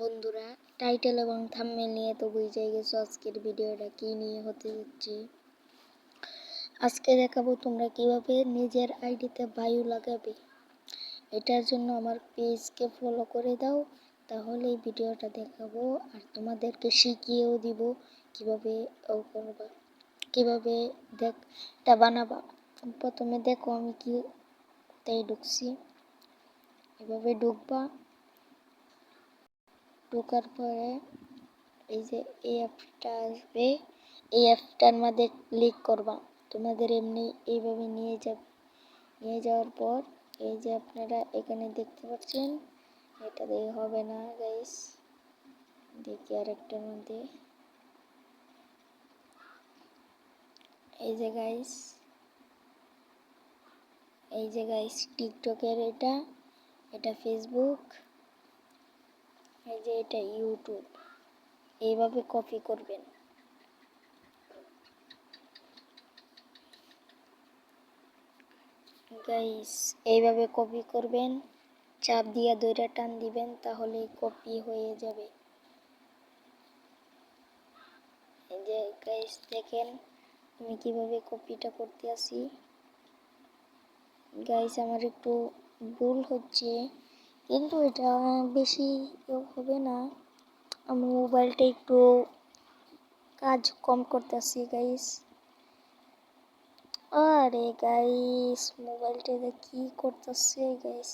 বন্ধুরা, টাইটেল এবং থাম্বনেল নিয়ে তো বুঝেই গেছো আজকের ভিডিওটা কি নিয়ে হতে যাচ্ছে। আজকে দেখাবো তোমরা কিভাবে নিজের আইডিতে বায়ু লাগাবে। এটার জন্য আমার পেজকে ফলো করে দাও, তাহলে এই ভিডিওটা দেখাবো আর তোমাদেরকে শিখিয়েও দিব কিভাবে করবা, কিভাবে এটা বানাবা। প্রথমে দেখো আমি কি তাই ঢুকছি, এভাবে ঢুকবা। ঢোকার পরে এই যে এই অ্যাপটা আসবে, এই অ্যাপটার মধ্যে ক্লিক করবা। তোমাদের এমনি এইভাবে নিয়ে যাওয়ার পর এই যে আপনারা এখানে দেখতে পাচ্ছেন, এটা দিয়ে হবে না গাইস, দেখি আরেকটার মধ্যে। এই যে গাইস টিকটকের এটা ফেসবুক, এই যে এটা ইউটিউব। এইভাবে কপি করবেন। গাইস এইভাবে কপি করবেন, চাপ দিয়ে দইটা টান দিবেন, তাহলে কপি হয়ে যাবে। এই যে গাইস দেখেন আমি কিভাবে কপিটা করতে আসি। গাইস আমার একটু ভুল হচ্ছে, কিন্তু এটা বেশি হবে না। আমি মোবাইলটা একটু কাজ কম করতেছি গাইস। আরে গাইস মোবাইলটা কি করতেছে গাইস,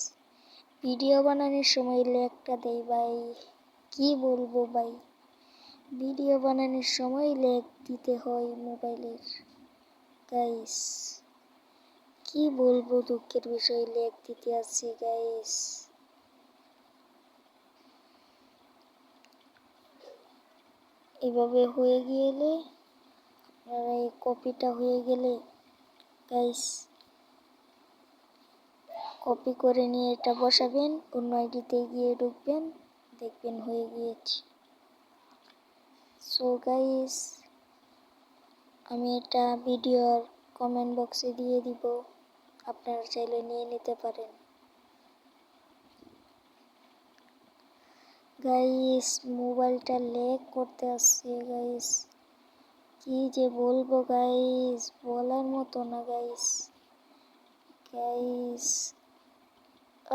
ভিডিও বানানোর সময় ল্যাগটা দেয় ভাই, কি বলবো ভাই, ভিডিও বানানোর সময় ল্যাগ দিতে হয় মোবাইলের। গাইস কি বলবো, দুঃখের বিষয় ল্যাগ দিতে আছে গাইস। এভাবে হয়ে গেলে আপনারা এই কপিটা হয়ে গেলে গাইস কপি করে নিয়ে এটা বসাবেন, অন্য আইডিতে গিয়ে ঢুকবেন, দেখবেন হয়ে গিয়েছে। সো গাইস আমি এটা ভিডিওর কমেন্ট বক্সে দিয়ে দিব, আপনারা চাইলে নিয়ে নিতে পারেন। গাইস মোবাইলটা ল্যাগ করতে আসছে গাইস, কি যে বলবো গাইস, বলার মতো না গাইস।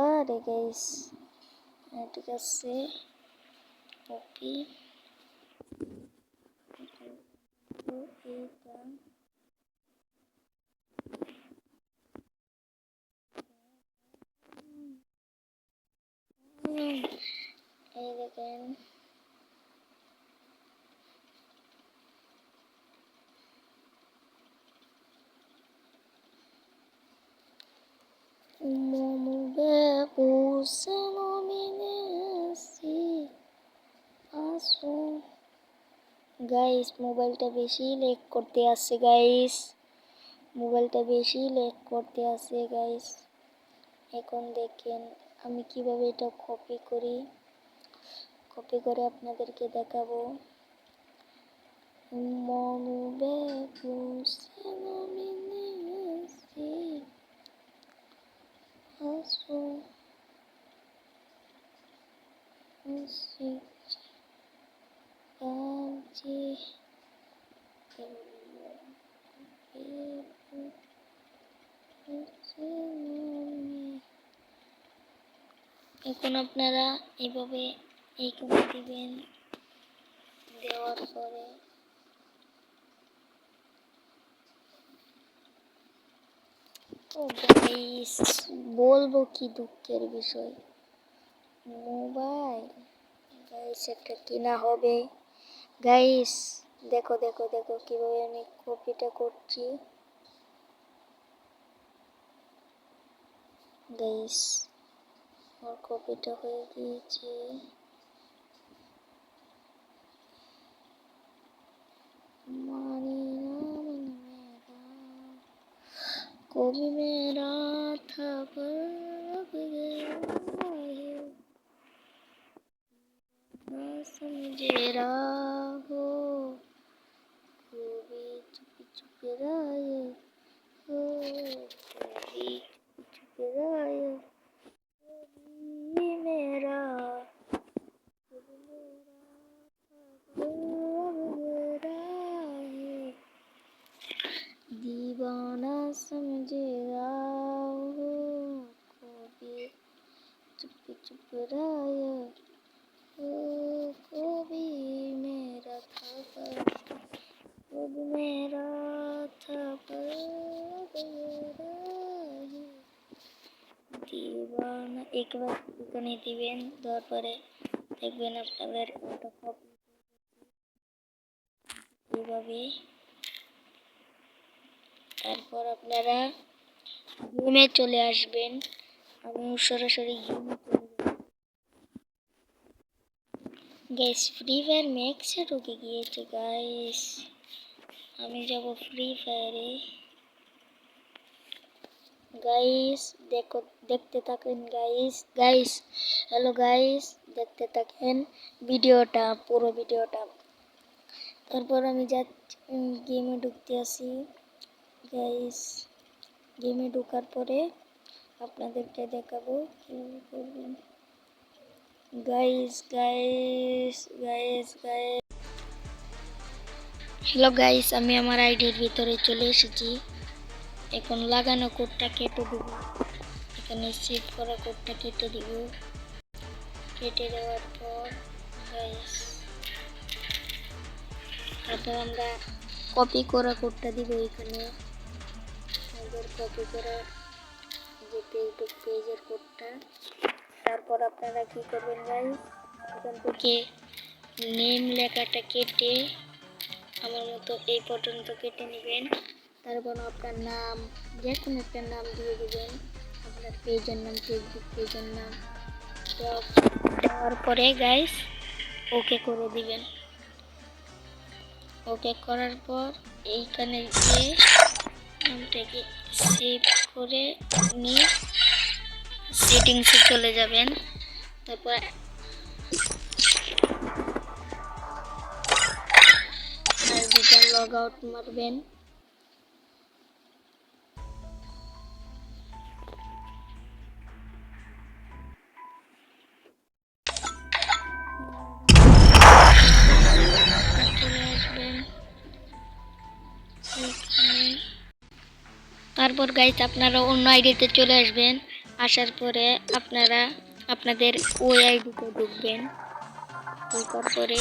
আরে গাইস ঠিক আছে, ওকে এটা এই দেখেন গাইস মোবাইলটা বেশি ল্যাগ করতে আসছে গাইস, মোবাইলটা বেশি ল্যাগ করতে আসছে গাইস। এখন দেখেন আমি কিভাবে এটা কপি করে আপনাদেরকে দেখাবো। এখন আপনারা এইভাবে এইখানে দিবেন, দেওয়ার পরে তো গাইস বলবো কি দুঃখের বিষয়, মোবাইল গাইস একটা কিনা হবে। গাইস দেখো কিভাবে আমি কপিটা করছি। গাইস আমার কপিটা হয়ে গিয়েছে। कभी मेरा था पर अब गया है, ना समझे राहो, कभी चुप रहे हो, कभी चुप रहे, कभी मेरा ठुकराया ओ कभी मेरा था पर कब मेरा था पर गया দিবানা একবার এখানে দিবেন দেওয়ার পরে দেখবেন আপনাদের ওটা কপি এইভাবে তারপর আপনারা গেমে চলে আসবেন আমি সরাসরি গেমে চলে যাব গাইস ফ্রি ফায়ার ম্যাক্সে ঢুকে গিয়েছে গাইস আমি যাব ফ্রি ফায়ারে গাইস দেখো দেখতে থাকেন গাইস হ্যালো গাইস দেখতে থাকেন ভিডিওটা পুরো ভিডিওটা তারপর আমি যাচ্ছি গেমে ঢুকতে আসি গাইস গেমে ঢোকার পরে আপনাদেরকে দেখাবো কিভাবে করবেন গাইস হ্যালো গাইস আমি আমার আইডির ভিতরে চলে এসেছি এখন লাগানো কোডটা কেটে দেব এখানে সেভ করা কোডটা কেটে দিব কেটে দেওয়ার পর গাইস তারপর আমরা কপি করা কোডটা দিব এখানে আমাদের কপি করা যে ফেসবুক পেজের কোডটা তারপর আপনারা কি করবেন গাইস এখান থেকে নেম লেখাটা কেটে আমার মতো এই পর্যন্ত কেটে নেবেন তারপর আপনার নাম যে কোনো একটা নাম দিয়ে দিবেন আপনার পেজের নাম ফেসবুক পেজের নাম দেওয়ার পরে গাইস ওকে করে দিবেন ওকে করার পর এইখানে গিয়ে নামটাকে সেভ করে নিয়ে সেটিংসে চলে যাবেন তারপর দুটা লগ আউট মারবেন তারপর গাইস আপনারা অন্য আইডিতে চলে আসবেন আসার পরে আপনারা আপনাদের ওই আইডিতে ঢুকবেন ঢোকার পরে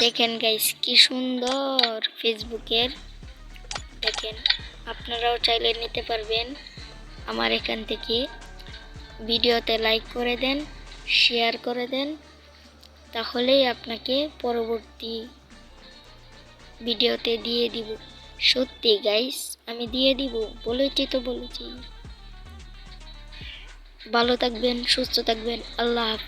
দেখেন গাইস কি সুন্দর ফেসবুকের দেখেন আপনারাও চাইলে নিতে পারবেন আমার এখান থেকে ভিডিওতে লাইক করে দেন শেয়ার করে দেন তাহলেই আপনাকে পরবর্তী ভিডিওতে দিয়ে দিব সত্যি গাইস আমি দিয়ে দিব বলেছি ভালো থাকবেন সুস্থ থাকবেন আল্লাহ হাফেজ।